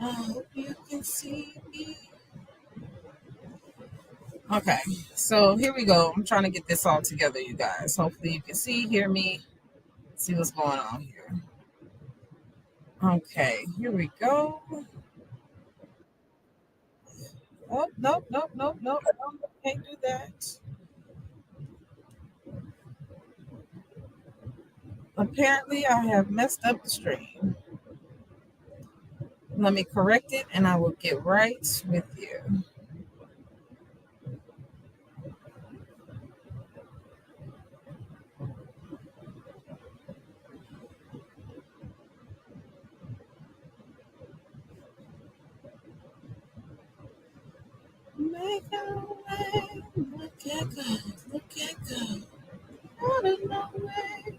I hope you can see me. Okay, so here we go. I'm trying to get this all together, you guys. Hopefully, you can see, hear me, see what's going on here. Okay, here we go. Oh, nope, nope, nope, nope. No, can't do that. Apparently, I have messed up the stream. Let me correct it and I will get right with you. Make our way. Look at God. Look at God. Out of no way.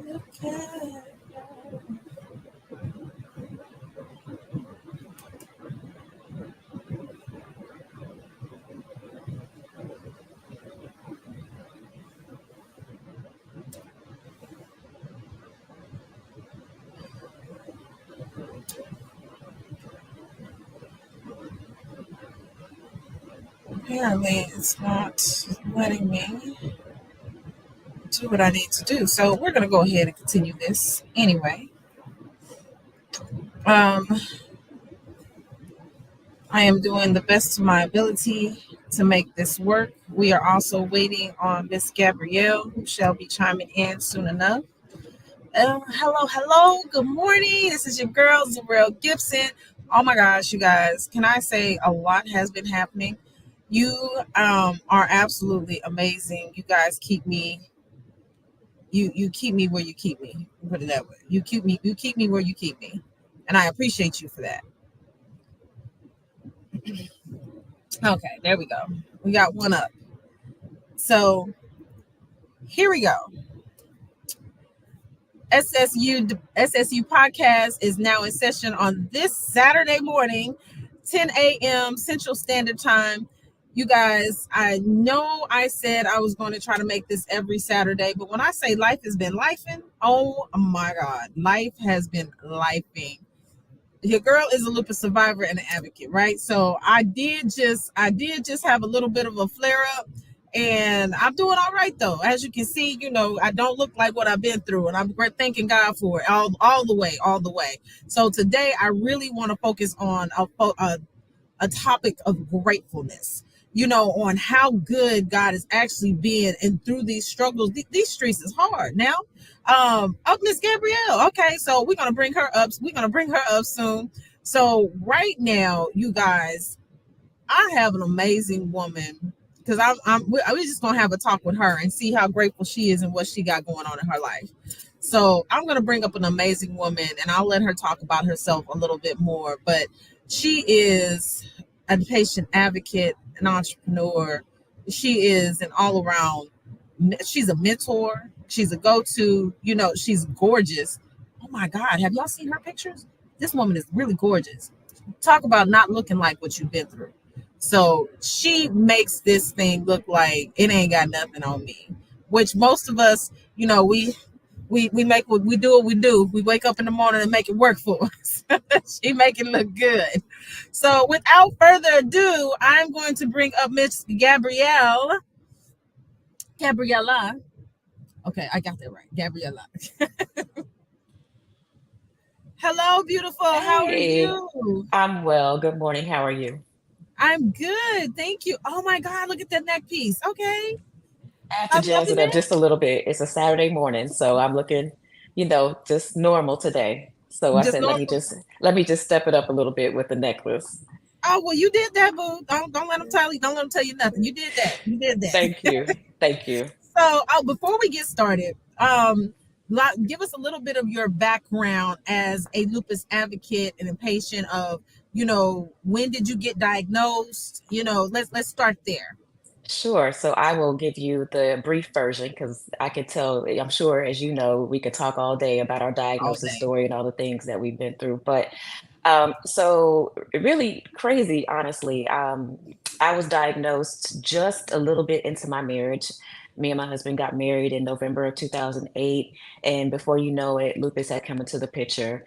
Look at. Apparently, it's not letting me do what I need to do. So we're gonna go ahead and continue this anyway. Um, I am doing the best of my ability to make this work. We are also waiting on Miss Gabrielle, who shall be chiming in soon enough. Hello, hello. Good morning. This is your girl, Gabrielle Gibson. Oh my gosh, you guys. Can I say a lot has been happening? You are absolutely amazing. You guys keep me you keep me where you keep me. Put it that way. You keep me where you keep me. And I appreciate you for that. Okay, there we go. We got one up. So here we go. SSU podcast is now in session on this Saturday morning, 10 a.m. Central Standard Time. You guys, I know I said I was going to try to make this every Saturday, but when I say life has been lifing, oh my God, life has been lifing. Your girl is a lupus survivor and an advocate, right? So I did just have a little bit of a flare up, and I'm doing all right though. As you can see, I don't look like what I've been through, and I'm thanking God for it all the way, all the way. So today I really want to focus on a topic of gratefulness, on how good God has actually been. And through these struggles, these streets is hard. Now, Miss Gabrielle. Okay, so we're going to bring her up. We're going to bring her up soon. So right now, you guys, I have an amazing woman because we're just going to have a talk with her and see how grateful she is and what she got going on in her life. So I'm going to bring up an amazing woman and I'll let her talk about herself a little bit more. But she is a patient advocate, an entrepreneur. She is an all around, she's a mentor. She's a go to, she's gorgeous. Oh my God. Have y'all seen her pictures? This woman is really gorgeous. Talk about not looking like what you've been through. So she makes this thing look like it ain't got nothing on me, which most of us, we make what we do. We wake up in the morning and make it work for us. She make it look good. So without further ado, I'm going to bring up Miss Gabriella. Okay, I got that right. Gabriella. Hello, beautiful. How are Hey, you? I'm well. Good morning. How are you? I'm good. Thank you. Oh my God, look at that neck piece. Okay. I have to I love jazz the it up neck. just a little bit. It's a Saturday morning, so I'm looking, just normal today. So I Just said, normal. let me just step it up a little bit with the necklace. Oh well, you did that, boo. Don't let them tell you. Don't let them tell you nothing. You did that. You did that. Thank you. Thank you. So, before we get started, give us a little bit of your background as a lupus advocate and a patient of, when did you get diagnosed? Let's start there. Sure. So I will give you the brief version because I could tell, I'm sure, as you know, we could talk all day about our All diagnosis day. story and all the things that we've been through. But so really crazy, honestly. I was diagnosed just a little bit into my marriage. Me and my husband got married in November of 2008, and before you know it, lupus had come into the picture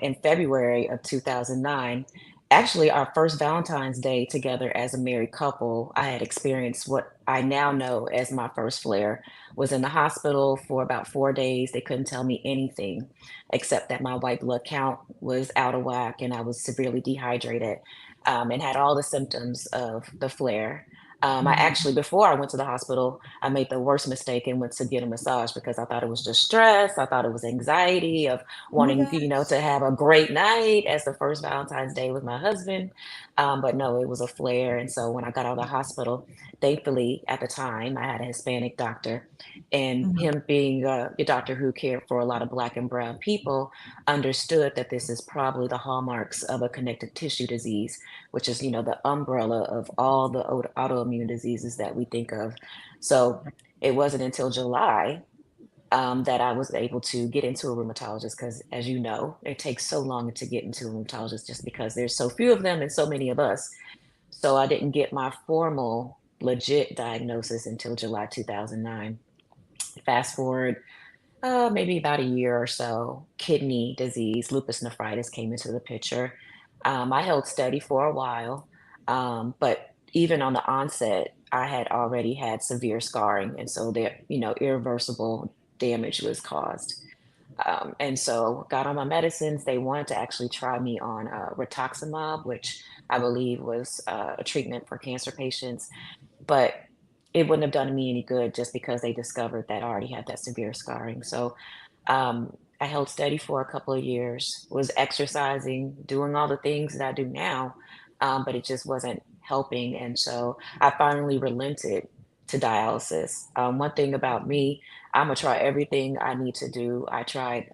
in February of 2009. Actually, our first Valentine's Day together as a married couple, I had experienced what I now know as my first flare. Was in the hospital for about 4 days. They couldn't tell me anything except that my white blood count was out of whack and I was severely dehydrated, and had all the symptoms of the flare. I Mhm. actually, before I went to the hospital, I made the worst mistake and went to get a massage because I thought it was just stress. I thought it was anxiety of Oh my wanting, gosh. to have a great night as the first Valentine's Day with my husband. But no, it was a flare. And so when I got out of the hospital, thankfully at the time, I had a Hispanic doctor, and Mhm. him being a doctor who cared for a lot of Black and Brown people, understood that this is probably the hallmarks of a connective tissue disease, which is, the umbrella of all the autoimmune diseases that we think of. So it wasn't until July that I was able to get into a rheumatologist because, as you know, it takes so long to get into a rheumatologist just because there's so few of them and so many of us. So I didn't get my formal, legit diagnosis until July 2009. Fast forward maybe about a year or so, kidney disease, lupus nephritis came into the picture. I held steady for a while, but even on the onset, I had already had severe scarring, and so there, irreversible damage was caused. And so, got on my medicines. They wanted to actually try me on rituximab, which I believe was a treatment for cancer patients, but it wouldn't have done me any good just because they discovered that I already had that severe scarring. So I held steady for a couple of years, was exercising, doing all the things that I do now, but it just wasn't helping. And so I finally relented to dialysis. One thing about me, I'm gonna try everything I need to do. I tried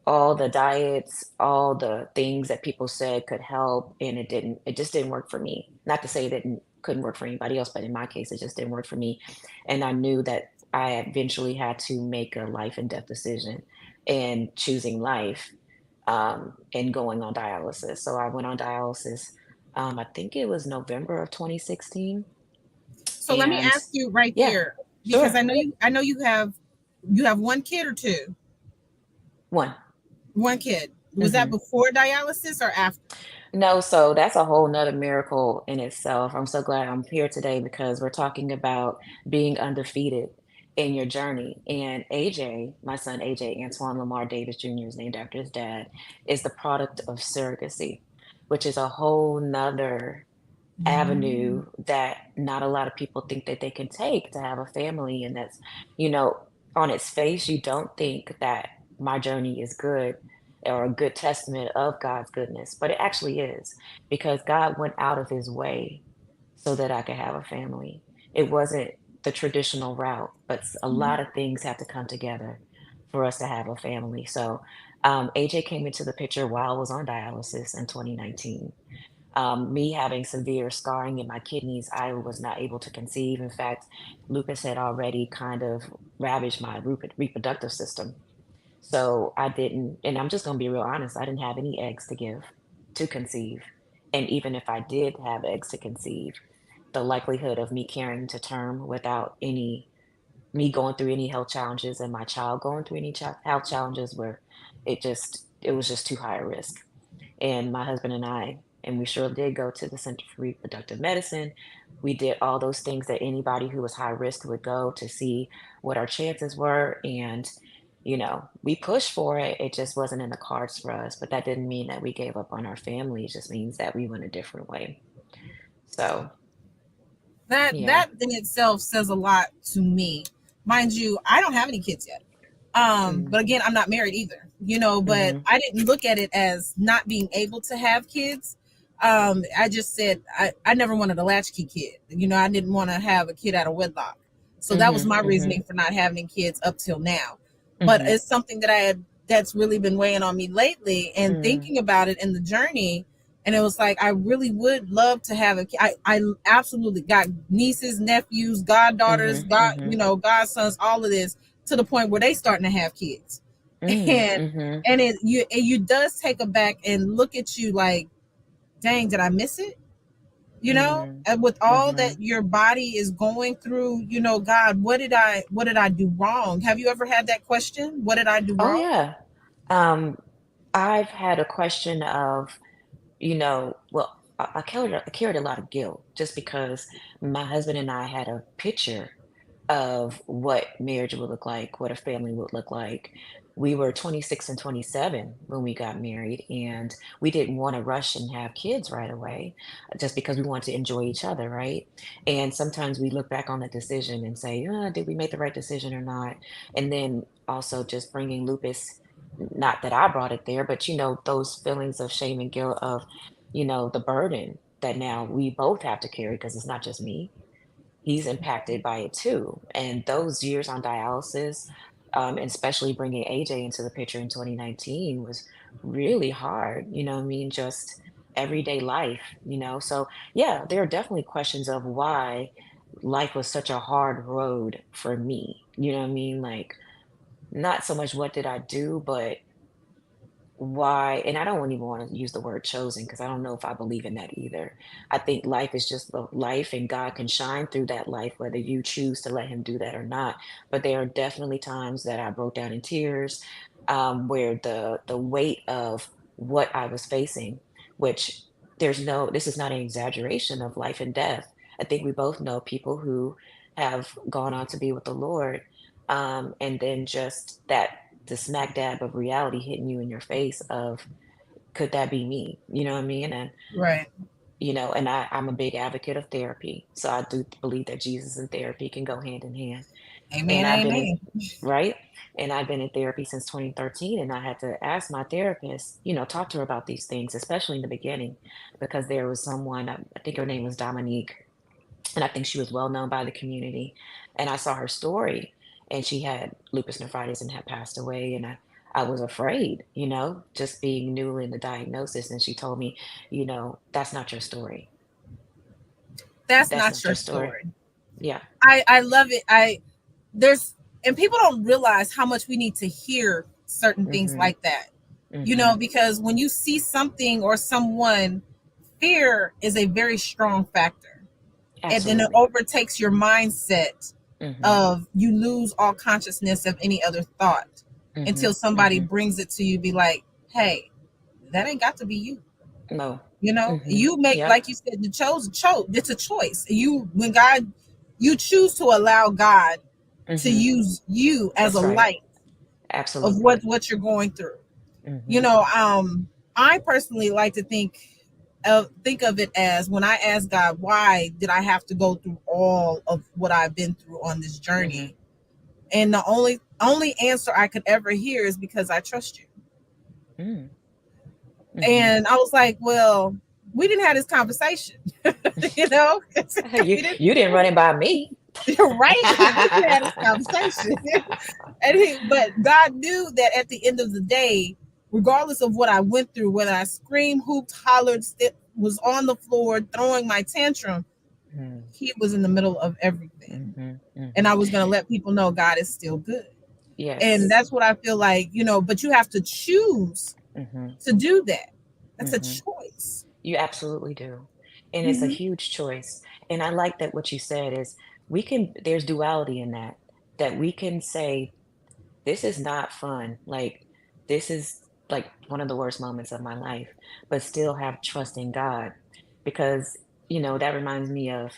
all the diets, all the things that people said could help, and it just didn't work for me. Not to say that it couldn't work for anybody else, but in my case, it just didn't work for me. And I knew that I eventually had to make a life and death decision and choosing life, and going on dialysis. So I went on dialysis, I think it was November of 2016. So let me And ask you right yeah, there, because sure. I know you have one kid or two. One. One kid. Was that Mhm. before dialysis or after? No, so that's a whole nother miracle in itself. I'm so glad I'm here today because we're talking about being undefeated in your journey. And AJ, my son AJ, Antoine Lamar Davis Jr. is named after his dad, is the product of surrogacy, which is a whole nother Mm. avenue that not a lot of people think that they can take to have a family. And that's, you know, on its face, you don't think that my journey is good or a good testament of God's goodness, but it actually is because God went out of his way so that I could have a family. It wasn't the traditional route, but a lot of things have to come together for us to have a family. So AJ came into the picture while I was on dialysis in 2019. Me having severe scarring in my kidneys, I was not able to conceive. In fact, lupus had already kind of ravaged my reproductive system. So I didn't, and I'm just going to be real honest, I didn't have any eggs to give to conceive. And even if I did have eggs to conceive, the likelihood of me carrying to term without me going through any health challenges and my child going through any health challenges were, it was just too high a risk. And my husband and I, and we sure did go to the Center for Reproductive Medicine. We did all those things that anybody who was high risk would go to see what our chances were. And, we pushed for it. It just wasn't in the cards for us. But that didn't mean that we gave up on our family. It just means that we went a different way. So, yeah. That in itself says a lot to me. Mind you, I don't have any kids yet. Mm-hmm. But again, I'm not married either, but Mm-hmm. I didn't look at it as not being able to have kids. I just said I never wanted a latchkey kid. I didn't want to have a kid out of wedlock. So that was my Mm-hmm. reasoning for not having kids up till now. But Mm-hmm. it's something that's really been weighing on me lately and thinking about it in the journey. And it was like, I really would love to have I absolutely got nieces, nephews, goddaughters, Mm-hmm. Mm-hmm. godsons, all of this to the point where they starting to have kids. And Mm-hmm. you does take a back and look at you like, dang, did I miss it? Mhm. and with all that Mhm. your body is going through, God, what did I do wrong? Have you ever had that question? What did I do Oh, wrong? yeah. Um, I've had a question of, well, I carried a lot of guilt just because my husband and I had a picture of what marriage would look like, what a family would look like. We were 26 and 27 when we got married, and we didn't want to rush and have kids right away just because we wanted to enjoy each other, right? And sometimes we look back on the decision and say, did we make the right decision or not? And then also just bringing lupus, not that I brought it there, but those feelings of shame and guilt of, the burden that now we both have to carry because it's not just me, he's impacted by it too. And those years on dialysis, and especially bringing AJ into the picture in 2019 was really hard. You know what I mean? Just everyday life, So, yeah, there are definitely questions of why life was such a hard road for me. You know what I mean? Like, not so much what did I do, but why, and I don't even want to use the word chosen because I don't know if I believe in that either. I think life is just the life and God can shine through that life whether you choose to let him do that or not. But there are definitely times that I broke down in tears, where the weight of what I was facing, which this is not an exaggeration of life and death. I think we both know people who have gone on to be with the Lord, and then just that the smack dab of reality hitting you in your face of, could that be me? You know what I mean? And Right. and I'm a big advocate of therapy. So I do believe that Jesus and therapy can go hand in hand. And Amen. I've been in Amen. right? And I've been in therapy since 2013. And I had to ask my therapist, talk to her about these things, especially in the beginning, because there was someone, I think her name was Dominique, and I think she was well known by the community. And I saw her story, and she had lupus nephritis and had passed away. And I was afraid, just being new in the diagnosis. And she told me, that's not your story. That's That's not not your your story. story. Yeah. I love it. There's and people don't realize how much we need to hear certain things Mm-hmm. like that. Mm-hmm. Because when you see something or someone, fear is a very strong factor. And then it Absolutely. overtakes your mindset Mm-hmm. of you lose all consciousness of any other thought Mm-hmm. until somebody Mm-hmm. brings it to you, be like, hey, that ain't got to be you. No. Mm-hmm. You make, Yep. like you said, it's a choice. You choose to allow God to Mm-hmm. use you as a That's right. light of Absolutely. what you're going through. you Mm-hmm. know um I personally like to think of it as, when I ask God, why did I have to go through all of what I've been through on this Mm-hmm. journey, and the only answer I could ever hear is, because I trust you. Mm-hmm. And I was like, well, we didn't have this conversation. you know You we didn't. you didn't run it by me. Right, we didn't have this conversation. But God knew that at the end of the day, regardless of what I went through, whether I screamed, hooped, hollered, was on the floor throwing my tantrum, Mm, He was in the middle of everything. mhm, And mhm. I was going to let people know God is still good. And Yes. that's what I feel like, but you have to choose Mhm, to do that. That's a mhm. choice. You absolutely do. And it's a Hmm. huge choice. And I like that what you said is there's duality in that, that we can say, this is not fun. Like, this is like one of the worst moments of my life, but still have trust in God. Because, that reminds me of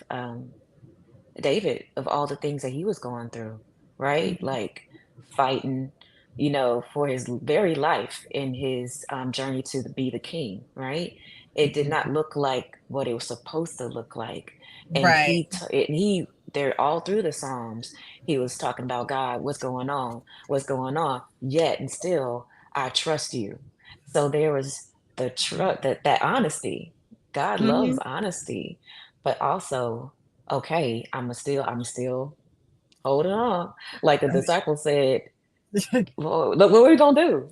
David, of all the things that he was going through, right? Like fighting, for his very life in his journey to be the king, right? It did not look like what it was supposed to look like. And Right. there all through the Psalms, he was talking about, God, what's going on, yet and still, I trust you. So there was the trust, that honesty. God loves Hmm. honesty, but also, okay, I'm still holding on. Like the disciples said, Lord, look, what are we gonna do?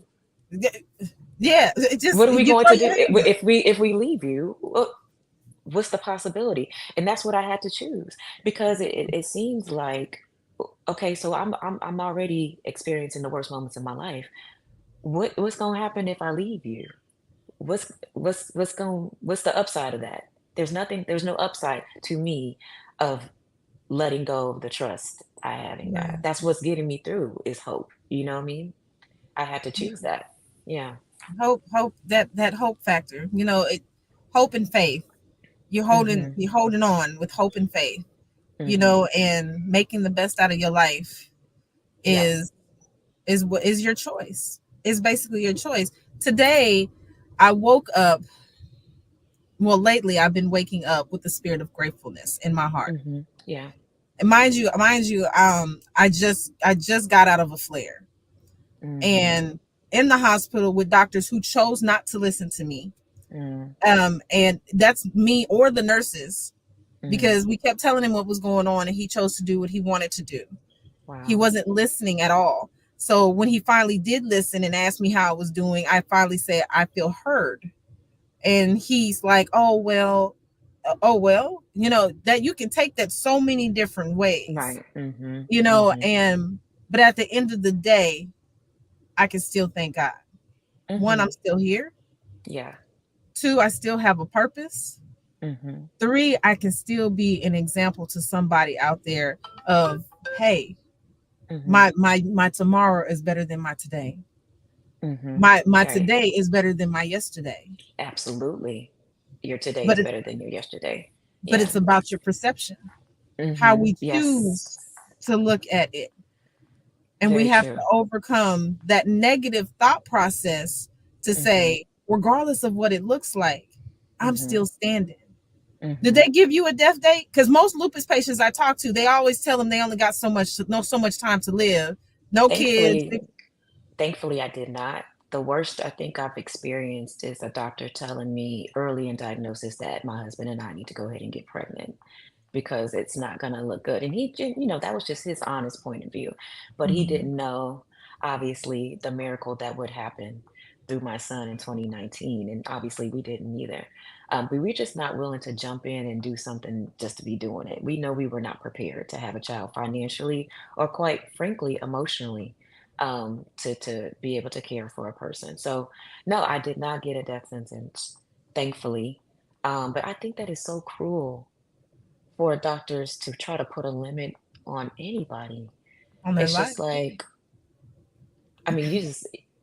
Yeah, it just, What are we you going throw to your do hands up. if we leave you? What's the possibility? And that's what I had to choose, because it seems like, okay, so I'm already experiencing the worst moments in my life. What's gonna happen if I leave you? What's the upside of that? There's no upside to me of letting go of the trust I have in God. Yeah. That's what's getting me through is hope. You know what I mean? I had to choose Yeah. that. Yeah. Hope, that hope factor. Hope and faith. Mhm. You're holding on with hope and faith. Mhm. And making the best out of your life Yeah. is what is your choice. It's basically your choice. Today, I woke up. Well, lately I've been waking up with the spirit of gratefulness in my heart. Mhm. Yeah. And mind you, I just got out of a flare Mhm. and in the hospital with doctors who chose not to listen to me. Mm. And that's me or the nurses, Mm. because we kept telling him what was going on and he chose to do what he wanted to do. He Wow. wasn't listening at all. So when he finally did listen and asked me how I was doing, I finally said, I feel heard. And he's like, oh well, that you can take that so many different ways, Right. Mhm. you know Mhm. and but at the end of the day, I can still thank God. One, I'm Mhm. still here. Yeah. Two, I still have a purpose. Mhm. Three, I can still be an example to somebody out there of, hey, Mhm. my tomorrow is better than my today. Mhm. My Right. today is better than my yesterday. Absolutely. Your today But is it's better than your yesterday. but Yeah. it's about your perception, how Mhm. we choose Yes. to look at it. And we Very have to true. overcome that negative thought process to Mhm. say, regardless of what it looks like, I'm Mhm. still standing. Did Mhm. they give you a death date? Because most lupus patients I talk to, they always tell them they only got so much time to live. No kids. Thankfully, thankfully, I did not. The worst I think I've experienced is a doctor telling me early in diagnosis that my husband and I need to go ahead and get pregnant because it's not going to look good. And that was just his honest point of view. But he Mhm. didn't know, obviously, the miracle that would happen through my son in 2019. And obviously, we didn't either. But we're just not willing to jump in and do something just to be doing it. We know we were not prepared to have a child financially or, quite frankly, emotionally, to be able to care for a person. So, no, I did not get a death sentence, thankfully. But I think that is so cruel for doctors to try to put a limit on anybody. On their It's life. just like, I mean,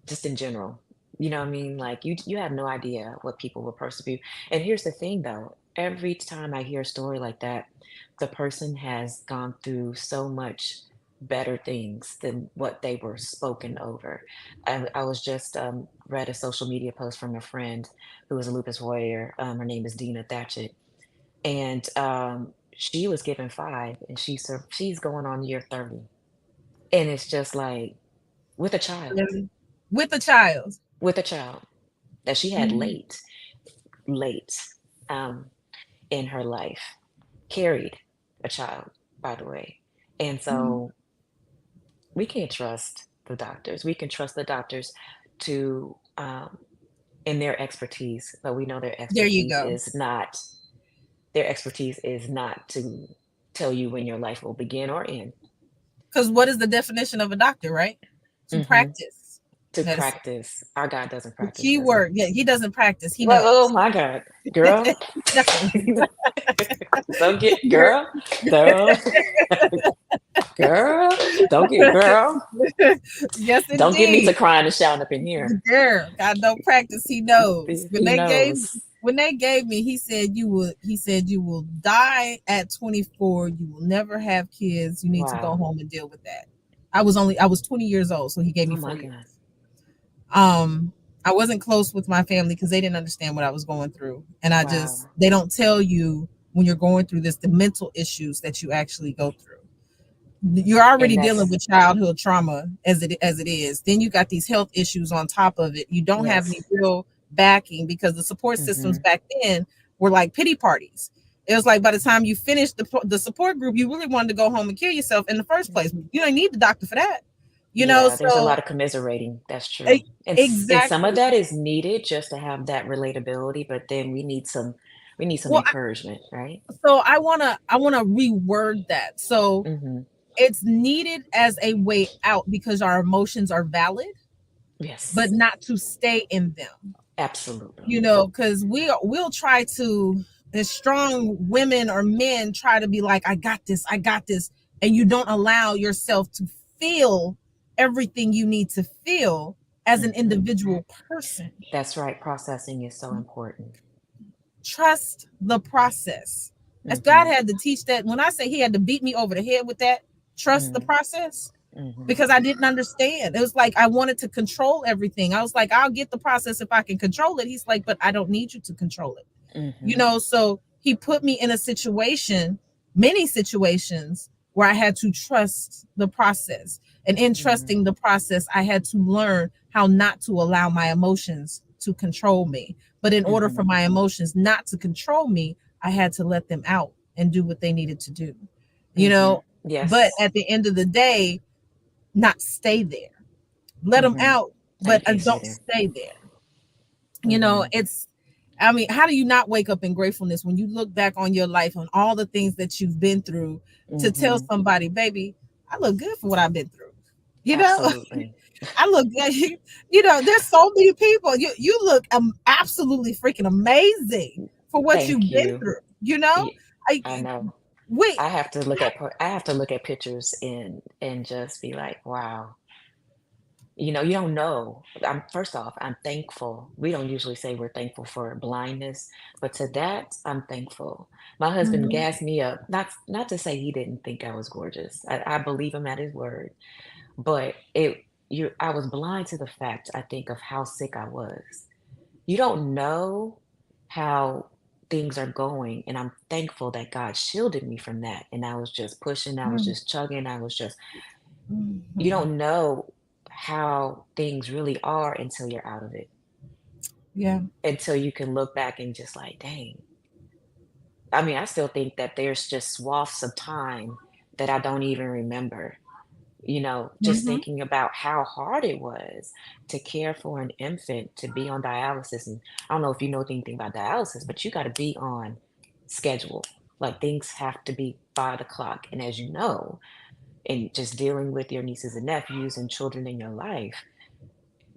just in general, you know what I mean? Like you have no idea what people will persevere. And here's the thing though, every time I hear a story like that, the person has gone through so much better things than what they were spoken over. I was just read a social media post from a friend who is a lupus warrior. Her name is Dina Thatchett, and she was given 5, and she's going on year 30, and it's just like with a child, Really. With a child. with a child that she had Mhm. late um, in her life, carried a child, by the way, and Mhm. so we can't trust the doctors. We can trust the doctors to in their expertise, but we know There you go. their expertise is not to tell you when your life will begin or end. Because what is the definition of a doctor, right? To Mhm. practice To medicine. practice. Our God doesn't The practice, key does he? word, yeah, he doesn't practice, he Well, oh knows. my God, girl. No. Don't get Girl. girl. Don't girl. Don't get girl. Yes, Don't get me indeed. to crying and shouting up in here. Girl, God don't practice, he knows. He knows. When they gave me, he said you will die at 24, you will never have kids, you need to go Wow. home and deal with that. I was 20 years old, so he gave me Oh four my years. God. Um, I wasn't close with my family because they didn't understand what I was going through. And Wow. they don't tell you when you're going through this, the mental issues that you actually go through. You're And already dealing that's with childhood trauma as it is. Then you got these health issues on top of it. You don't have any yes. real backing because the support systems Hmm. back then were like pity parties. It was like by the time you finished the support group, you really wanted to go home and kill yourself in the first place. You don't need the doctor for that. Yeah, there's a So lot of commiserating. That's true. e- And some of exactly. that is needed just to have that relatability, but then we need some Well, encouragement, right? so I wanna reword that. So Hmm. it's needed as a way out because our emotions are valid, but Yes. not to stay in them. Absolutely. Because we'll try to. as strong women or men try to be like, I got this, and you don't allow yourself to feel everything you need to feel as an Mhm. individual person. That's right, processing is so important. Trust the process. As God Mhm. had to teach that, when I say he had to beat me over the head with that, trust the Mhm. process, Mhm. because I didn't understand. It was like I wanted to control everything. I was like, I'll get the process if I can control it. He's like, but I don't need you to control it. Mhm. So he put me in a situation, many situations, where I had to trust the process. And in Mhm. trusting the process, I had to learn how not to allow my emotions to control me. But in order for Mhm. my emotions not to control me, I had to let them out and do what they needed to do. You Mhm. know, but Yes. at the end of the day, not stay there. Let them Mhm. out, Now you but can't stay don't there. stay there. Mhm. It's, I mean, how do you not wake up in gratefulness when you look back on your life, on all the things that you've been through, to tell Mhm. somebody, baby, I look good for what I've been through. You know, Absolutely. I look good. There's so many people. You look absolutely freaking amazing for what Thank you've been you. through. You know, Ye I I know. wait. I have to look at pictures and just be like, "Wow." You don't know. First off, I'm thankful. We don't usually say we're thankful for blindness, but to that, I'm thankful. My husband Mhm, gassed me up, not to say he didn't think I was gorgeous. I believe him at his word, but I was blind to the fact, I think, of how sick I was. You don't know how things are going, and I'm thankful that God shielded me from that, and I was just pushing, I was mhm, just chugging, I was just you mhm. don't know how things really are until you're out of it, Yeah. until you can look back and just like, "Dang." I mean, I still think that there's just swaths of time that I don't even remember, just Hmm. thinking about how hard it was to care for an infant, to be on dialysis, and I don't know if you know anything about dialysis, but you gotta be on schedule. Like, things have to be by the clock, and as you know, and just dealing with your nieces and nephews and children in your life,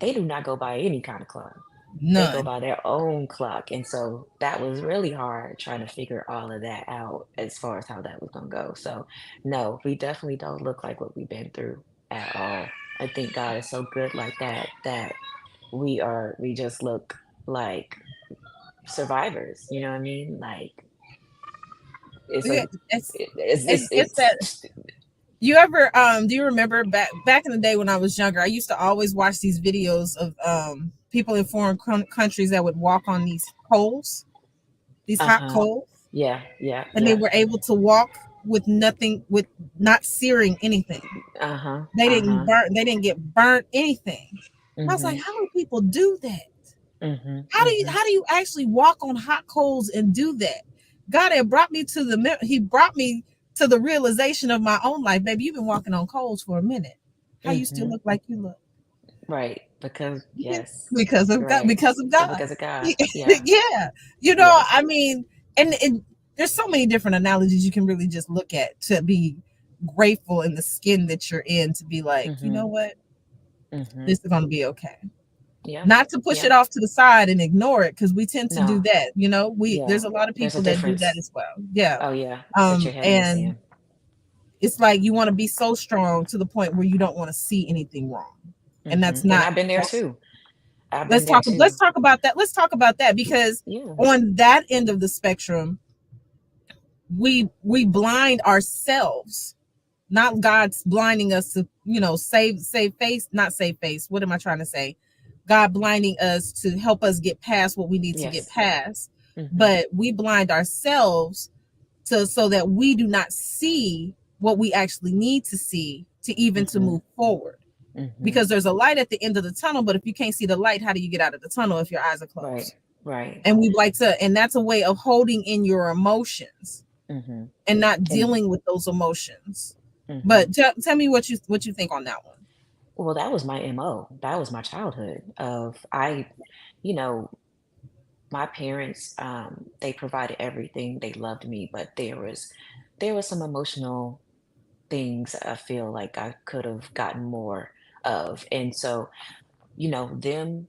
they do not go by any kind of clock. They go None. by their own clock, and so that was really hard trying to figure all of that out as far as how that was gonna go. So, no, we definitely don't look like what we've been through at all. I think God is so good like that, that we just look like survivors, you know what I mean? Like, it's Yeah, a it's that. it's You ever do you remember back in the day when I was younger, I used to always watch these videos of people in foreign countries that would walk on these coals, these hot Uh-huh. coals, Yeah, yeah, and they yeah. were able to walk with nothing, with not searing anything. Uh-huh, They didn't uh-huh. burn, they didn't get burnt anything. And I was like, Mhm, how do people do that? mhm, mhm. How do you actually walk on hot coals and do that? God had brought me to he brought me to the realization of my own life. Baby, you've been walking on coals for a minute. How you still Mhm. look like you look? Right, because Yeah, yes, because of God. right. Because of God. Because of God. Yeah, Yeah, yeah. I mean, and there's so many different analogies you can really just look at to be grateful in the skin that you're in. To be like, you know Mhm, what, mhm. this is going to be okay. Yeah, Not to push it yeah. off to the side and ignore it, because we tend to do No, that. We yeah. there's a lot of There's a people that do that difference. as well. Yeah. Oh, yeah. Put your head in the And sand. it's like you want to be so strong to the point where you don't want to see anything wrong, and that's Mhm, and not I've been there that's too. I've been there let's too. talk about that. Let's talk about that, because Yeah. on that end of the spectrum, we blind ourselves. Not God's blinding us to, save face, not save face. What am I trying to say? God blinding us to help us get past what we need to get Yes. past. Mhm, But we blind ourselves to so that we do not see what we actually need to see to even to mhm, move forward. mhm. Because there's a light at the end of the tunnel, but if you can't see the light, how do you get out of the tunnel if your eyes are Right, closed? right. And we like to, and that's a way of holding in your emotions Mhm, and not and dealing with those emotions. mhm. But tell me what you think on that one. Well, that was my MO. That was my childhood of you know, my parents, they provided everything. They loved me, but there was some emotional things I feel like I could have gotten more of. And so, them,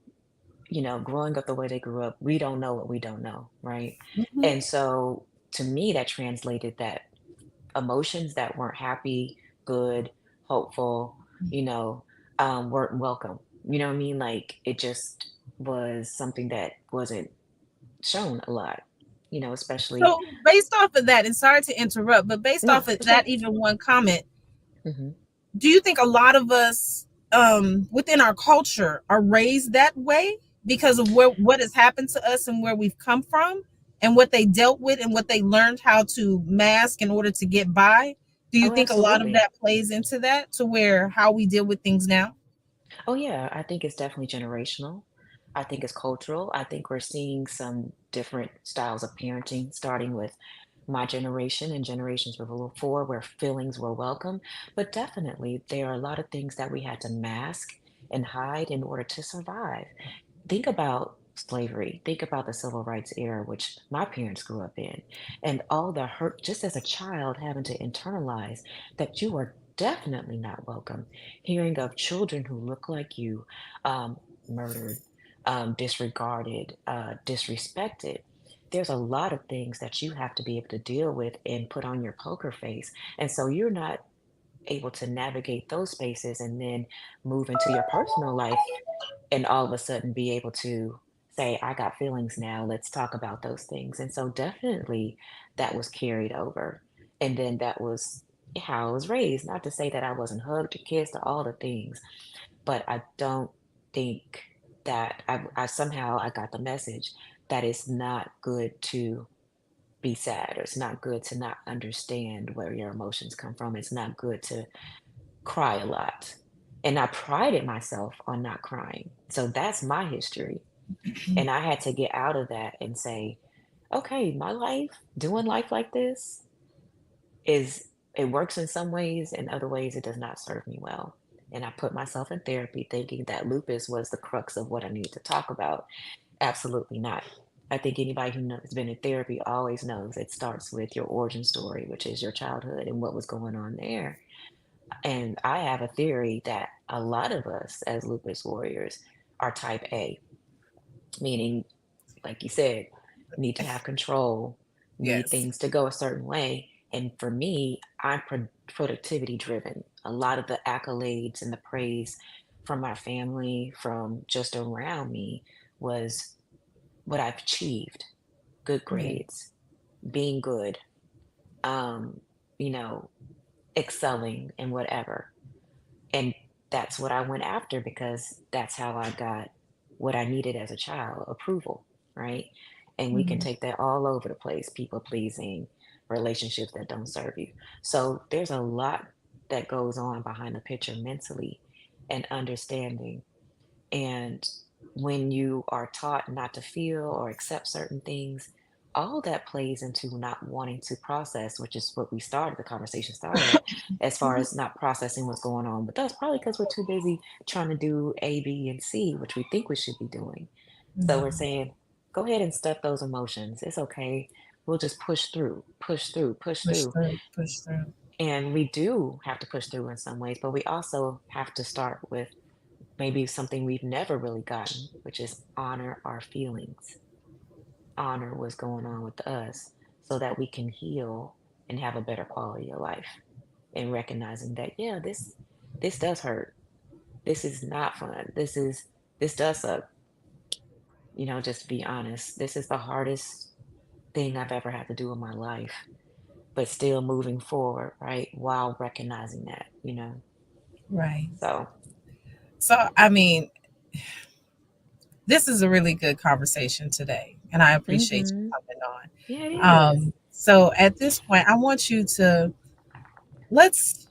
growing up the way they grew up, we don't know what we don't know, right? Mhm. And so to me, that translated that emotions that weren't happy, good, hopeful, you know, weren't welcome. You know what I mean? Like it just was something that wasn't shown a lot, especially. So based off of that, and sorry to interrupt, but based No, off of it's that, okay. even one comment, Hmm. do you think a lot of us within our culture are raised that way because of what has happened to us and where we've come from and what they dealt with and what they learned how to mask in order to get by? Do you Oh, think a lot of absolutely. that plays into that to where how we deal with things now? Oh, yeah, I think it's definitely generational. I think it's cultural. I think we're seeing some different styles of parenting, starting with my generation and generations before, where feelings were welcome. But definitely, there are a lot of things that we had to mask and hide in order to survive. Think about slavery. Think about the civil rights era, which my parents grew up in, and all the hurt, just as a child, having to internalize that you are definitely not welcome. Hearing of children who look like you murdered, disregarded, disrespected. There's a lot of things that you have to be able to deal with and put on your poker face. And so you're not able to navigate those spaces and then move into your personal life and all of a sudden be able to say, I got feelings now, let's talk about those things. And so definitely that was carried over. And then that was how I was raised. Not to say that I wasn't hugged or kissed or all the things, but I don't think that I somehow I got the message that it's not good to be sad, or it's not good to not understand where your emotions come from. It's not good to cry a lot. And I prided myself on not crying. So that's my history. And I had to get out of that and say, okay, my life, doing life like this is, it works in some ways, in other ways, it does not serve me well. And I put myself in therapy thinking that lupus was the crux of what I needed to talk about. Absolutely not. I think anybody who has been in therapy always knows it starts with your origin story, which is your childhood and what was going on there. And I have a theory that a lot of us as lupus warriors are type A, meaning, like you said, need to have control, need Yes. things to go a certain way. And for me, I'm productivity driven. A lot of the accolades and the praise from my family, from just around me, was what I've achieved: good Yeah. grades, being good, um, you know, excelling in whatever. And that's what I went after because that's how I got what I needed as a child, approval, right? And we can Mhm. take that all over the place, people pleasing, relationships that don't serve you. So there's a lot that goes on behind the picture mentally and understanding. And when you are taught not to feel or accept certain things, all that plays into not wanting to process, which is what we started, the conversation started, as far Mhm. as not processing what's going on with us, probably because we're too busy trying to do A, B, and C, which we think we should be doing. So we're Mhm. saying, go ahead and stuff those emotions. It's okay. We'll just push through, push through, push Push through. through, push through. And we do have to push through in some ways, but we also have to start with maybe something we've never really gotten, which is honor our feelings, honor what's going on with us so that we can heal and have a better quality of life. And recognizing that, yeah, this does hurt. This is not fun. This does suck. Just be honest. This is the hardest thing I've ever had to do in my life, but still moving forward, right? While recognizing that. Right. So, So, I mean, this is a really good conversation today, and I appreciate you hmm, coming yeah, it on. is. So, at this point, I want you to let's.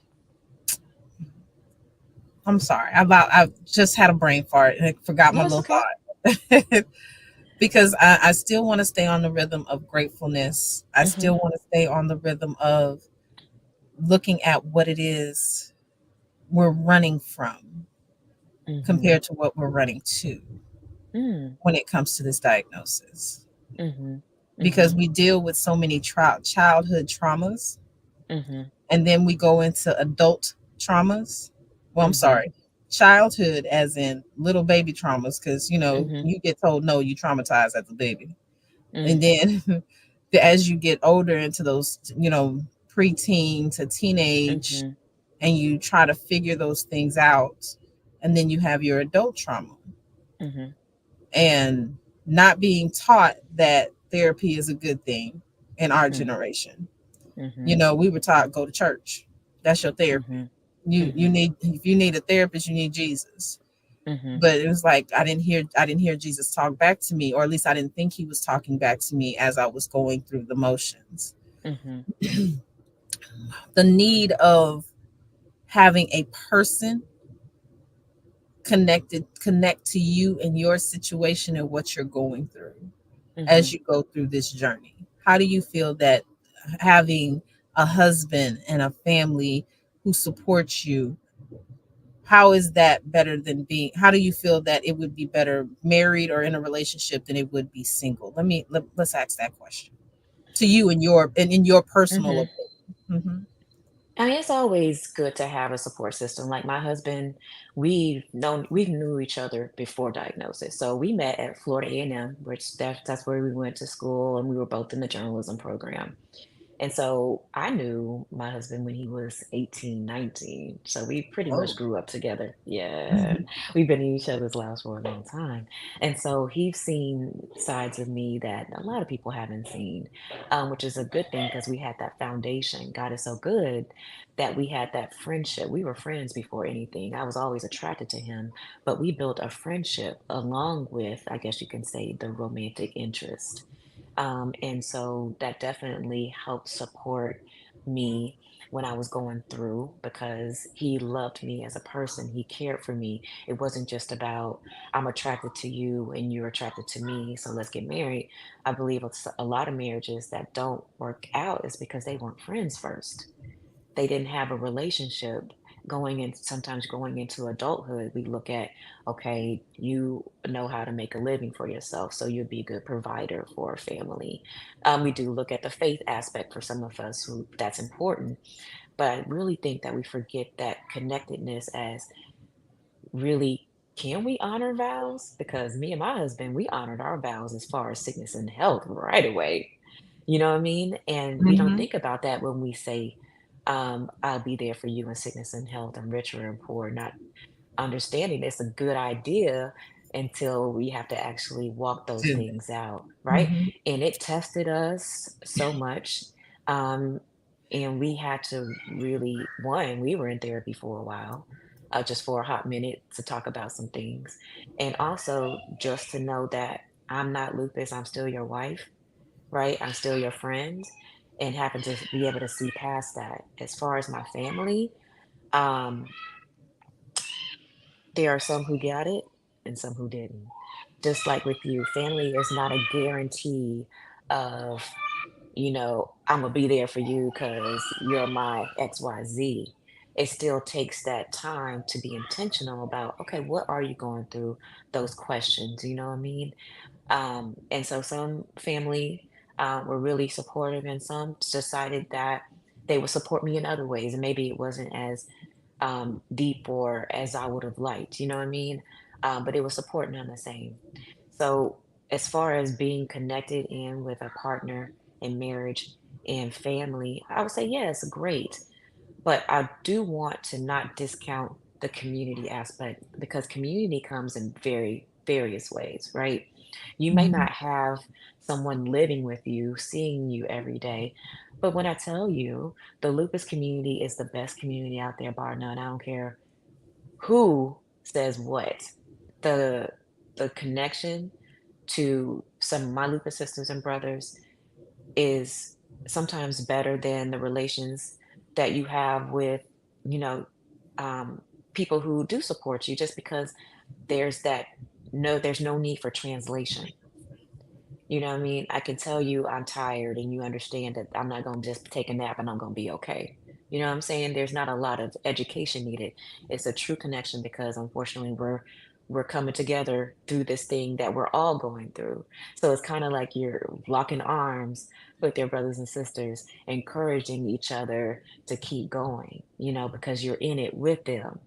I'm sorry, I just had a brain fart and I forgot my No, it's little okay. thought because I still want to stay on the rhythm of gratefulness. I Hmm. still want to stay on the rhythm of looking at what it is we're running from Hmm. compared to what we're running to Mm. when it comes to this diagnosis. Mhm. Because Mhm. we deal with so many childhood traumas, Mhm. and then we go into adult traumas. Well, I'm Mhm. sorry, childhood, as in little baby traumas, because Mhm. you get told no, you traumatized as a baby, and Mm. then as you get older into those preteen to teenage, Mhm. and you try to figure those things out, and then you have your adult trauma, Mhm. and not being taught that therapy is a good thing in our Mm. generation. Mhm. We were taught go to church. That's your therapy. Mhm. You Mhm. need, if you need a therapist, you need Jesus. Mhm. But it was like I didn't hear Jesus talk back to me, or at least I didn't think he was talking back to me as I was going through the motions. Mhm. The need of having a person connect to you and your situation and what you're going through as Mhm. you go through this journey. How do you feel that having a husband and a family who supports you, how is that better than being, how do you feel that it would be better married or in a relationship than it would be single? Let's ask that question to you in your personal Mhm. opinion. I mean, it's always good to have a support system. Like my husband, we knew each other before diagnosis. So we met at Florida A&M, which that's where we went to school, and we were both in the journalism program. And so I knew my husband when he was 18, 19. So we pretty much Oh. grew up together. Yeah. Mhm. We've been in each other's lives for a long time. And so he's seen sides of me that a lot of people haven't seen, which is a good thing because we had that foundation. God is so good that we had that friendship. We were friends before anything. I was always attracted to him, but we built a friendship along with, I guess you can say, the romantic interest. And so that definitely helped support me when I was going through because he loved me as a person. He cared for me. It wasn't just about, I'm attracted to you and you're attracted to me, so let's get married. I believe a lot of marriages that don't work out is because they weren't friends first. They didn't have a relationship going in. Sometimes going into adulthood, we look at, okay, you know how to make a living for yourself, so you'll be a good provider for a family. We do look at the faith aspect for some of us who that's important, but I really think that we forget that connectedness as really, can we honor vows? Because me and my husband, we honored our vows as far as sickness and health right away. You know what I mean? And we don't Mhm. think about that when we say, I'll be there for you in sickness and health and rich or poor, not understanding it's a good idea until we have to actually walk those Do it. things out, right? Mhm. And it tested us so much. Um, and we had to really, one, we were in therapy for a while, just for a hot minute to talk about some things. And also just to know that I'm not lupus, I'm still your wife, right? I'm still your friend, and happen to be able to see past that. As far as my family, um, there are some who got it and some who didn't. Just like with you, family is not a guarantee of, I'm gonna be there for you because you're my XYZ. It still takes that time to be intentional about, okay, what are you going through? Those questions, you know what I mean? And so some family were really supportive, and some decided that they would support me in other ways. And maybe it wasn't as deep or as I would have liked, you know what I mean? But it was support none the same. So, as far as being connected in with a partner in marriage and family, I would say, yes, great. But I do want to not discount the community aspect because community comes in very various ways, right? You may Mhm. not have someone living with you, seeing you every day, but when I tell you the lupus community is the best community out there, bar none, I don't care who says what. The the connection to some of my lupus sisters and brothers is sometimes better than the relations that you have with, you know, um, people who do support you just because there's that there's no need for translation. You know what I mean? I can tell you I'm tired and you understand that I'm not going to just take a nap and I'm going to be okay. You know what I'm saying? There's not a lot of education needed. It's a true connection because unfortunately we're coming together through this thing that we're all going through. So it's kind of like you're locking arms with your brothers and sisters, encouraging each other to keep going, because you're in it with them.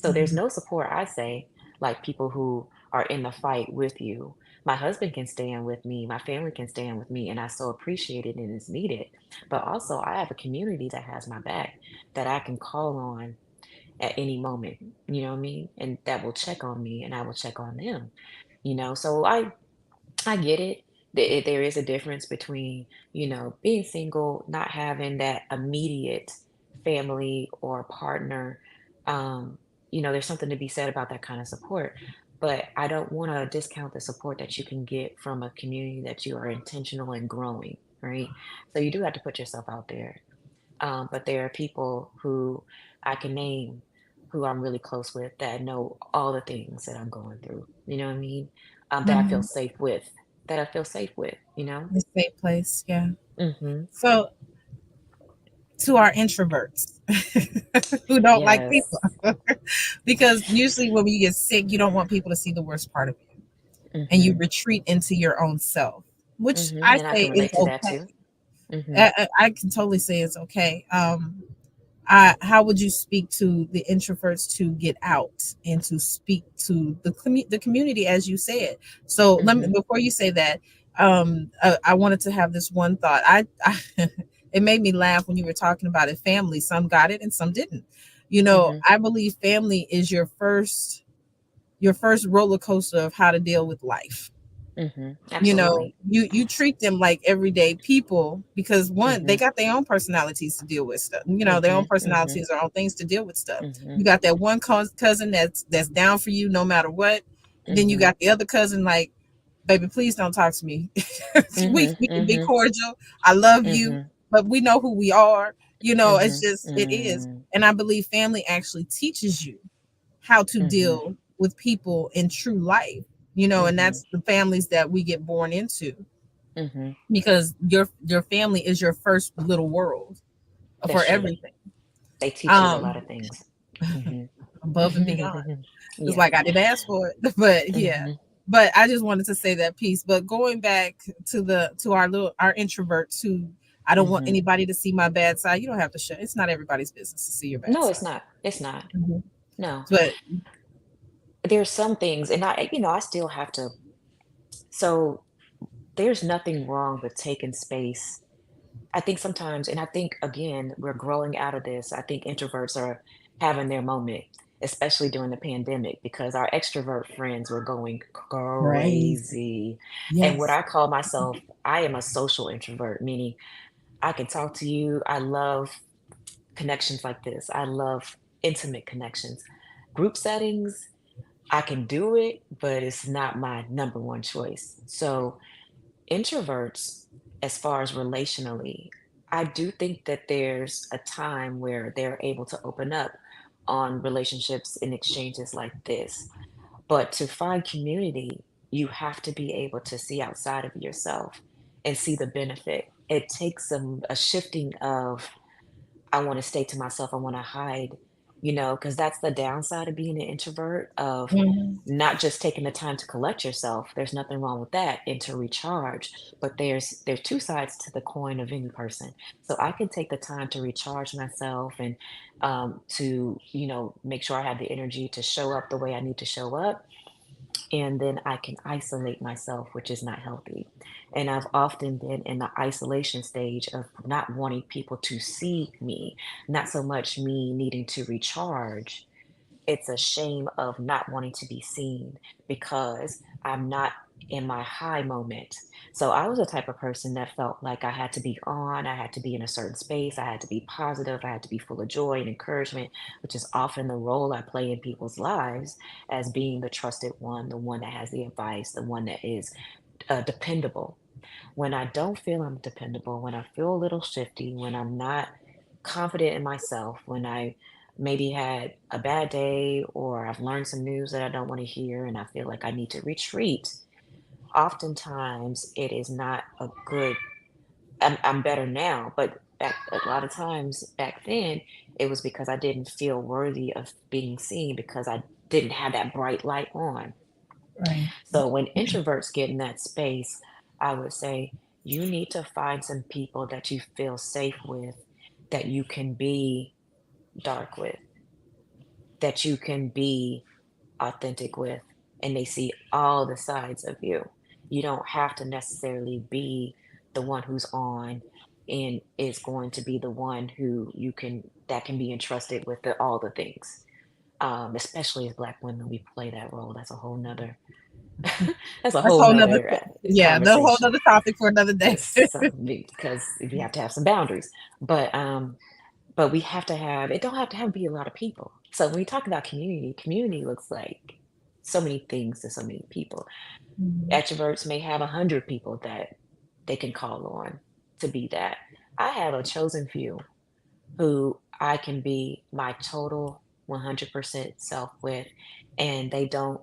So there's no support, I say, like people who are in the fight with you. My husband can stand with me, my family can stand with me, and I so appreciate it and it's needed. But also, I have a community that has my back that I can call on at any moment, you know what I mean? And that will check on me and I will check on them, you know? So I get it. There is a difference between, being single, not having that immediate family or partner. Um, there's something to be said about that kind of support. But I don't want to discount the support that you can get from a community that you are intentional in growing, right? So you do have to put yourself out there. But there are people who I can name who I'm really close with that know all the things that I'm going through. You know what I mean? That I feel Mhm. safe with. That I feel safe with. The safe place, yeah. Mm-hmm. So to our introverts who don't like people, Yes. because usually when you get sick, you don't want people to see the worst part of you, and you Mm-hmm. retreat into your own self, which Mm-hmm. I And I say can is relate to that okay. too. Mm-hmm. I can totally say it's okay. How would you speak to the introverts to get out and to speak to the community as you said? So let me Mm-hmm. before you say that, I wanted to have this one thought. I it made me laugh when you were talking about it. Family, some got it and some didn't. Mm-hmm. I believe family is your first roller coaster of how to deal with life. Mm-hmm. Absolutely. You treat them like everyday people because one, they Mm-hmm. got their own personalities to deal with stuff, their own Mm-hmm. Mm-hmm. personalities, their own things to deal with stuff. Mm-hmm. You got that one cousin that's down for you no matter what, and then you Mm-hmm. got the other cousin like, baby, please don't talk to me. we can be Mm-hmm. cordial, I love you, Mm-hmm. but we know who we are. It's Mm-hmm. just it is. Mm-hmm. And I believe family actually teaches you how to Mm-hmm. deal with people in true life, and Mm-hmm. that's the families that we get born into, Mm-hmm. because your family is your first little world for That's true. everything. They teach you a lot um of things. Mhm. Above and beyond. It's Yeah. like I didn't ask for it, but yeah. Mhm. But I just wanted to say that piece. But going back to our introverts who, I don't want Mhm. anybody to see my bad side. You don't have to show. It's not everybody's business to see your bad No, it's side. not. It's not. Mhm. No. But There's some things, and I still have to. So there's nothing wrong with taking space. I think sometimes, and I think again, we're growing out of this. I think introverts are having their moment, especially during the pandemic, because our extrovert friends were going crazy. crazy. And what Yes. I call myself, I am a social introvert, meaning I can talk to you. I love connections like this. I love intimate connections. Group settings, I can do it, but it's not my number one choice. So, introverts, as far as relationally, I do think that there's a time where they're able to open up on relationships in exchanges like this. But to find community, you have to be able to see outside of yourself and see the benefit. It takes a shifting of I want to stay to myself. I want to hide, because that's the downside of being an introvert, of Mhm. not just taking the time to collect yourself. There's nothing wrong with that and to recharge, but there's two sides to the coin of any person. So I can take the time to recharge myself and to, make sure I have the energy to show up the way I need to show up, and then I can isolate myself, which is not healthy. And I've often been in the isolation stage of not wanting people to see me, not so much me needing to recharge. It's a shame of not wanting to be seen because I'm not in my high moment. So I was the type of person that felt like I had to be on, I had to be in a certain space, I had to be positive, I had to be full of joy and encouragement, which is often the role I play in people's lives as being the trusted one, the one that has the advice, the one that is dependable. When I don't feel I'm dependable, when I feel a little shifty, when I'm not confident in myself, when I maybe had a bad day or I've learned some news that I don't want to hear and I feel like I need to retreat, oftentimes it is not a good, I'm better now, but a lot of times back then, it was because I didn't feel worthy of being seen because I didn't have that bright light on. Right. So when introverts get in that space, I would say you need to find some people that you feel safe with, that you can be dark with, that you can be authentic with, and they see all the sides of you. You don't have to necessarily be the one who's on and is going to be the one who you can that can be entrusted with all the things. Especially as Black women, we play that role. That's a whole nother that's a That's a whole whole nother, nother yeah, the whole conversation. nother topic for another day. So, because you have to have some boundaries, but we have to have it don't have to have be a lot of people. So when we talk about community, community looks like so many things to so many people. Mhm. Extroverts may have 100 people that they can call on to be that. I have a chosen few who I can be my total 100% self with, and they don't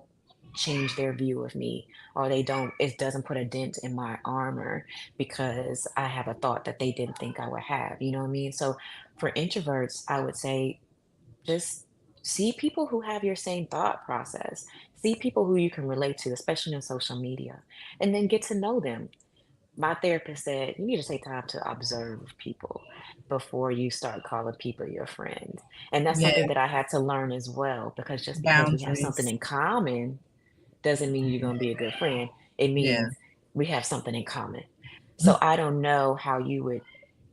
change their view of me, or it doesn't put a dent in my armor because I have a thought that they didn't think I would have. You know what I mean? So for introverts, I would say just see people who have your same thought process. See people who you can relate to, especially on social media, and then get to know them. My therapist said you need to take time to observe people before you start calling people your friend. And that's something Yeah, that I had to learn as well, because just because we have something boundaries. in common doesn't mean you're going to be a good friend. It Yeah. means we have something in common. So I don't know how you would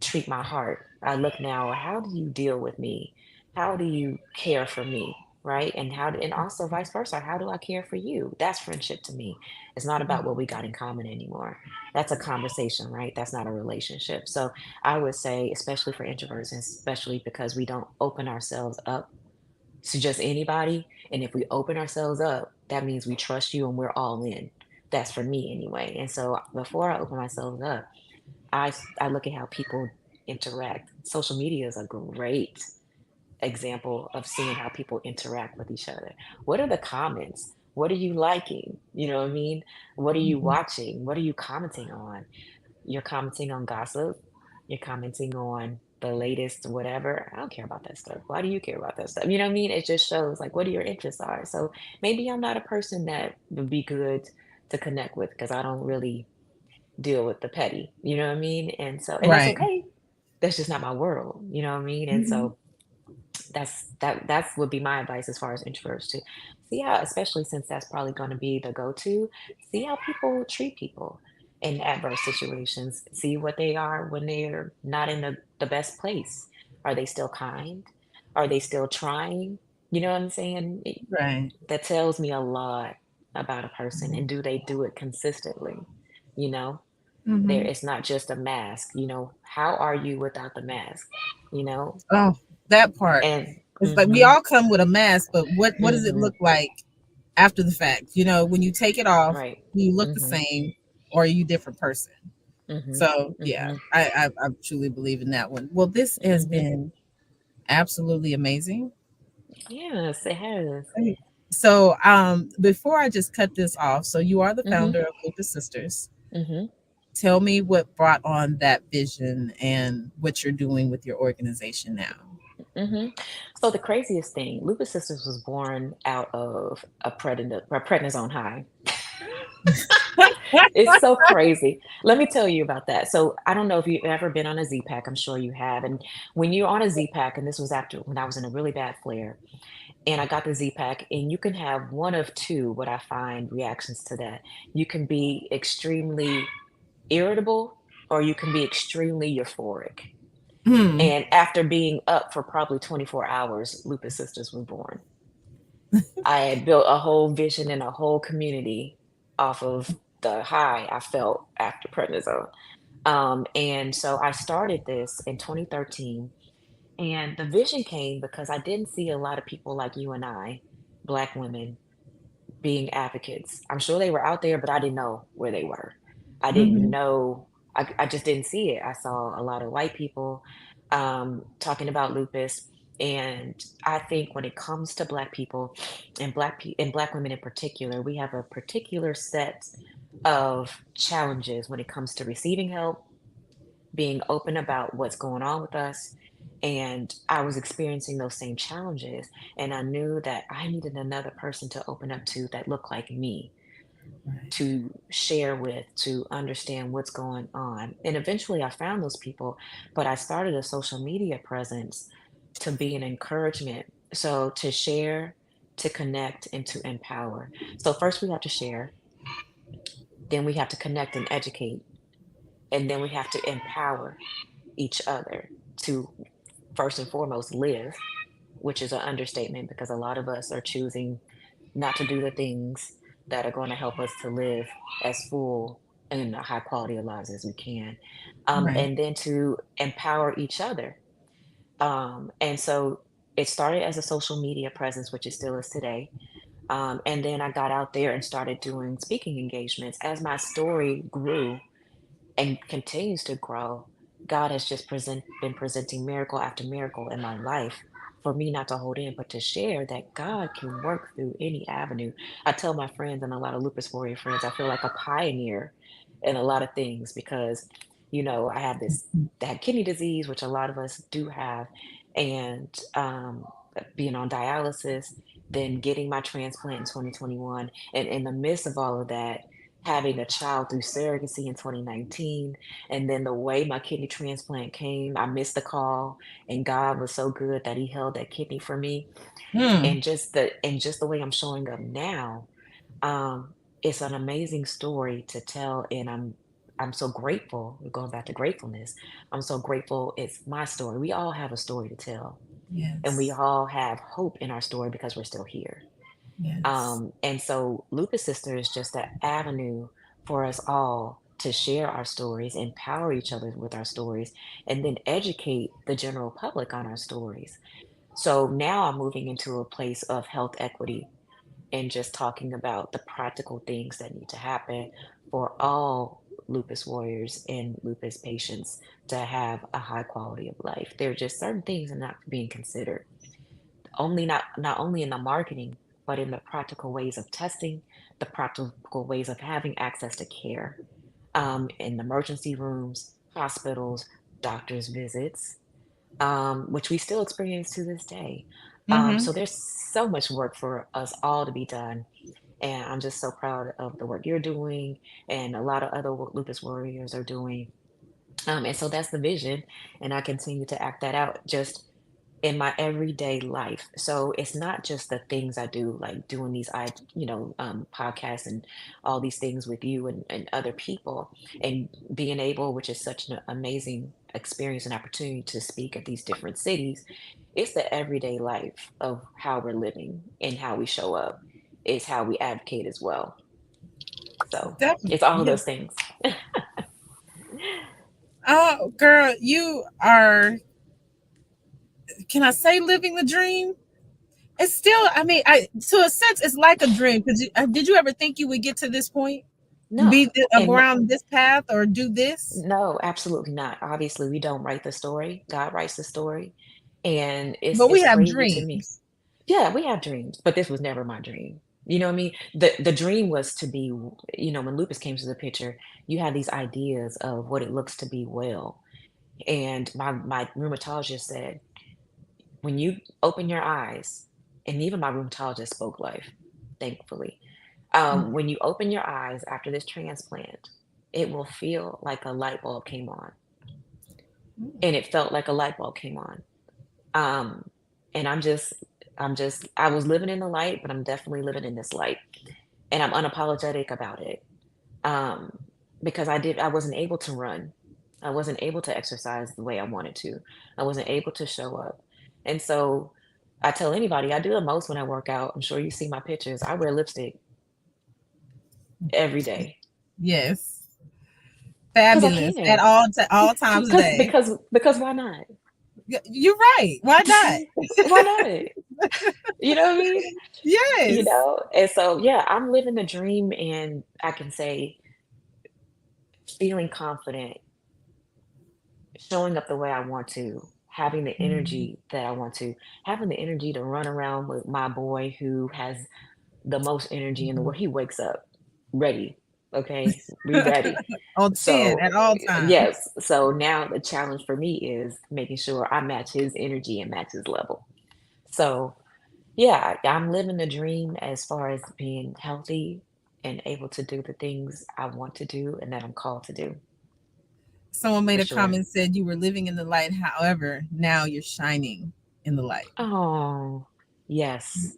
treat my heart. I look now, how do you deal with me? How do you care for me? Right. And also vice versa. How do I care for you? That's friendship to me. It's not about what we got in common anymore. That's a conversation, right? That's not a relationship. So I would say, especially for introverts, and especially because we don't open ourselves up to just anybody. And if we open ourselves up, that means we trust you and we're all in. That's for me anyway. And so before I open myself up, I look at how people interact. Social media is a great example of seeing how people interact with each other. What are the comments? What are you liking? You know what I mean? What are you Mhm. watching? What are you commenting on? You're commenting on gossip. You're commenting on the latest whatever. I don't care about that stuff. Why do you care about that stuff? You know what I mean? It just shows like what your interests are. So maybe I'm not a person that would be good to connect with because I don't really deal with the petty. You know what I mean? And that's Right. okay. That's just not my world. You know what I mean? And Mhm. so that's would be my advice as far as introverts to see how, especially since that's probably going to be the go-to, see how people treat people in adverse situations, see what they are when they're not in the best place. Are they still kind? Are they still trying? You know what I'm saying? Right. That tells me a lot about a person. Mhm. And do they do it consistently? You know, there Mhm. it's not just a mask. How are you without the mask? you know Oh, that part. and It's like we mhm. all come with a mask, but what does it Mhm. look like after the fact? When you take it off, Right. do you look the Mhm. same or are you a different person? Mhm. So yeah, Mhm. I truly believe in that one. Well, this has Mhm. been absolutely amazing. Yes, it has. Right. So before I just cut this off, so you are the Mhm. founder of Lupus Sisters. Mhm. Tell me what brought on that vision and what you're doing with your organization now. Mhm. So the craziest thing, Lupus Sisters was born out of a prednisone high. It's so crazy. Let me tell you about that. So I don't know if you've ever been on a Z pack. I'm sure you have. And when you're on a Z pack, and this was after when I was in a really bad flare, and I got the Z pack, and you can have one of two. What I find reactions to that, you can be extremely irritable, or you can be extremely euphoric. Hmm. And after being up for probably 24 hours, Lupus Sisters was born. I had built a whole vision and a whole community off of the high I felt after prednisone. And so I started this in 2013. And the vision came because I didn't see a lot of people like you and I, Black women, being advocates. I'm sure they were out there, but I didn't know where they were. I didn't Hmm. know, I just didn't see it. I saw a lot of white people talking about lupus. And I think when it comes to Black people and and Black women in particular, we have a particular set of challenges when it comes to receiving help, being open about what's going on with us. And I was experiencing those same challenges. And I knew that I needed another person to open up to that looked like me, Right. to share with, to understand what's going on. And eventually I found those people, but I started a social media presence to be an encouragement. So to share, to connect, and to empower. So first we have to share, then we have to connect and educate, and then we have to empower each other to first and foremost live, which is an understatement because a lot of us are choosing not to do the things that are going to help us to live as full and a high quality of lives as we can. Right. And then to empower each other. And so it started as a social media presence, which it still is today. And then I got out there and started doing speaking engagements. As my story grew, and continues to grow, God has just been presenting miracle after miracle in my life for me not to hold in, but to share that God can work through any avenue. I tell my friends and a lot of lupus warrior friends, I feel like a pioneer in a lot of things because, I have that kidney disease, which a lot of us do have, and being on dialysis, then getting my transplant in 2021, and in the midst of all of that, having a child through surrogacy in 2019, and then the way my kidney transplant came, I missed the call, and God was so good that He held that kidney for me, Hmm. and just the way I'm showing up now, it's an amazing story to tell, and I'm so grateful. We're going back to gratefulness. I'm so grateful. It's my story. We all have a story to tell, and we Yes. all have hope in our story because we're still here. Yes. And so Lupus Sister is just an avenue for us all to share our stories, empower each other with our stories, and then educate the general public on our stories. So now I'm moving into a place of health equity and just talking about the practical things that need to happen for all lupus warriors and lupus patients to have a high quality of life. There are just certain things that are not being considered only not only in the marketing, but in the practical ways of testing, the practical ways of having access to care, in emergency rooms, hospitals, doctors' visits, which we still experience to this day. Mm-hmm. So there's so much work for us all to be done. And I'm just so proud of the work you're doing and a lot of other lupus warriors are doing. And so that's the vision. And I continue to act that out just in my everyday life. So it's not just the things I do, like doing these, podcasts and all these things with you and other people, and being able, which is such an amazing experience and opportunity to speak at these different cities. It's the everyday life of how we're living and how we show up is how we advocate as well. So Definitely. it's all of Yeah. those things. Oh, girl, you are. Can I say living the dream? It's still. I mean, to a sense, it's like a dream. Because did you ever think you would get to this point, No, go and around this path, or do this? no, absolutely not. Obviously, we don't write the story. God writes the story. And it's But we it's have crazy to me. dreams. Yeah, we have dreams, but this was never my dream. You know what I mean? The dream was to be, when lupus came to the picture, you had these ideas of what it looks to be well. And my rheumatologist said, when you open your eyes, and even my rheumatologist spoke life, thankfully. When you open your eyes after this transplant, it will feel like a light bulb came on. And it felt like a light bulb came on. Um, and I was living in the light, but I'm definitely living in this light. And I'm unapologetic about it. Um, because I wasn't able to run. I wasn't able to exercise the way I wanted to. I wasn't able to show up. And so I tell anybody I do the most when I work out. I'm sure you see my pictures. I wear lipstick every day Yes, because I fabulous at can. all times of Because day. because because why not? You're right. Why not? Why not? You know what I mean? Yes. And so yeah, I'm living the dream, and I can say feeling confident, showing up the way I want to, having the Mhm. energy that I want to, having the energy to run around with my boy who has the most energy in the world. He wakes up ready. Okay, we ready. On 10 So at all times. yes, so now the challenge for me is making sure I match his energy and match his level. So yeah, I'm living the dream as far as being healthy and able to do the things I want to do and that I'm called to do, Someone made for a sure. comment, said you were living in the light. However, now you're shining in the light. Oh. Yes.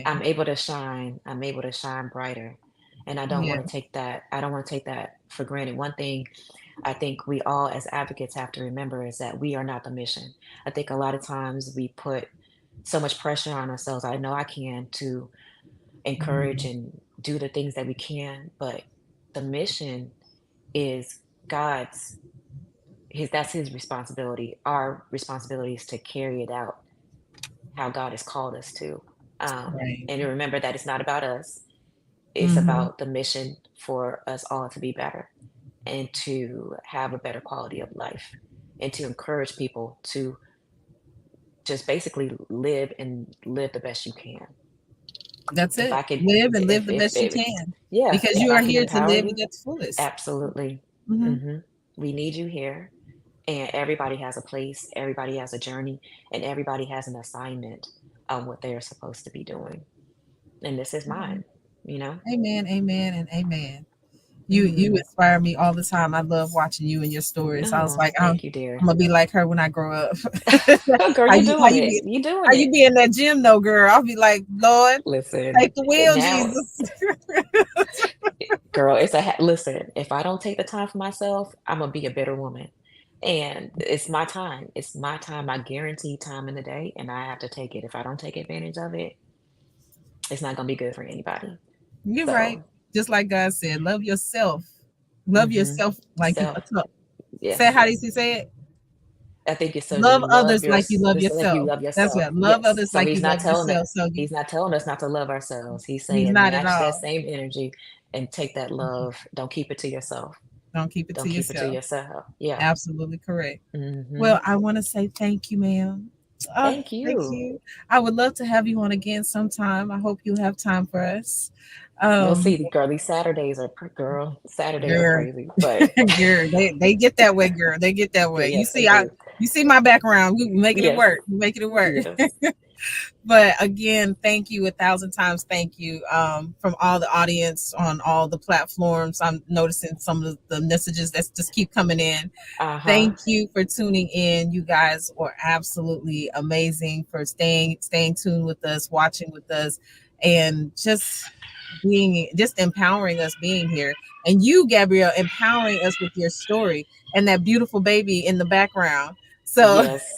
I'm Amazing. able to shine. I'm able to shine brighter. And I don't Yeah. want to take that, I don't want to take that for granted. One thing I think we all as advocates have to remember is that we are not the mission. I think a lot of times we put so much pressure on ourselves. I know I can, to encourage Mhm. and do the things that we can, but the mission is God's, his that's his responsibility. Our responsibility is to carry it out how God has called us to. Right. And to remember that it's not about us. It's Mhm. about the mission for us all to be better and to have a better quality of life and to encourage people to just basically live and live the best you can. That's If it. I could, Live and live the if best you it, can yeah, because if you I are can here to empower live it you, at its fullest. absolutely. Hmm. Hmm. We need you here. And everybody has a place, everybody has a journey, and everybody has an assignment on what they are supposed to be doing. And this is mine, you know? Amen, amen, and amen. You Hmm. inspire me all the time. I love watching you and your stories. I was Oh, like, thank you, I'm dear. gonna be like her when I grow up. Girl, how you you how doing you it. be You doing how you it. be in that gym though, girl? I'll be like, Lord, Listen, take the and wheel, now, Jesus. girl, listen, if I don't take the time for myself, I'm gonna be a better woman. And it's my time. It's my time. I guarantee time in the day, and I have to take it. If I don't take advantage of it, it's not gonna be good for anybody. You're right. So, Just like God said, love yourself. Love hmm, yourself like you. self, Say yes. how does he say it? I think it says Love love others your like you love just like you yourself. love That's yourself. what. Love Yes. others So like you love yourself. So he's not telling us not to love ourselves. He's he's saying not at match that all. same energy and take that love. Don't keep it to yourself. Don't keep it to Don't keep it to yourself. yourself. Yeah. Absolutely correct. Hmm. Well, I want to say thank you, ma'am. Thank Thank you. you. I would love to have you on again sometime. I hope you have time for us. We'll Um, see. Girl, these Saturdays are girl. Saturdays are girl, crazy. But girl, they get that way, girl. They get that way. yes, they do. You see my background. We making it Yes. work. We making it work. Yes. But again, thank you 1,000 times. Thank you from all the audience on all the platforms. I'm noticing some of the messages that just keep coming in. Uh-huh. Thank you for tuning in. You guys are absolutely amazing for staying tuned with us, watching with us, and just empowering us being here. And you, Gabrielle, empowering us with your story and that beautiful baby in the background. So Yes.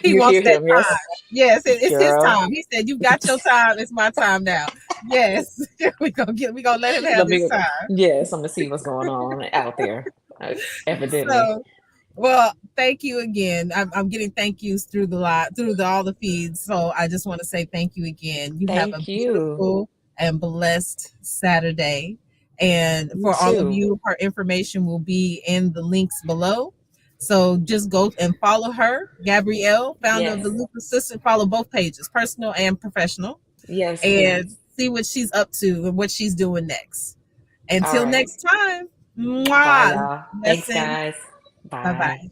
he You wants hear that him, yes? time. Yes, it's his Girl. time. He said, "You got your time. It's my time now." Yes, we gonna let him have Let this me, time. yes, I'm gonna see what's going on out there. Evidently. So, well, thank you again. I'm getting thank yous through the lot through all the feeds. So I just want to say thank you again. You have a Thank you. beautiful and blessed Saturday. And You for all of too. you, her information will be in the links below. So just go and follow her, Gabrielle, founder of the Yes. Loop Assistant. Follow both pages, personal and professional, Yes, and please. see what she's up to and what she's doing next. All Until right. next time, Bye, mwah, y'all. Thanks, lesson. guys. Bye Bye. bye.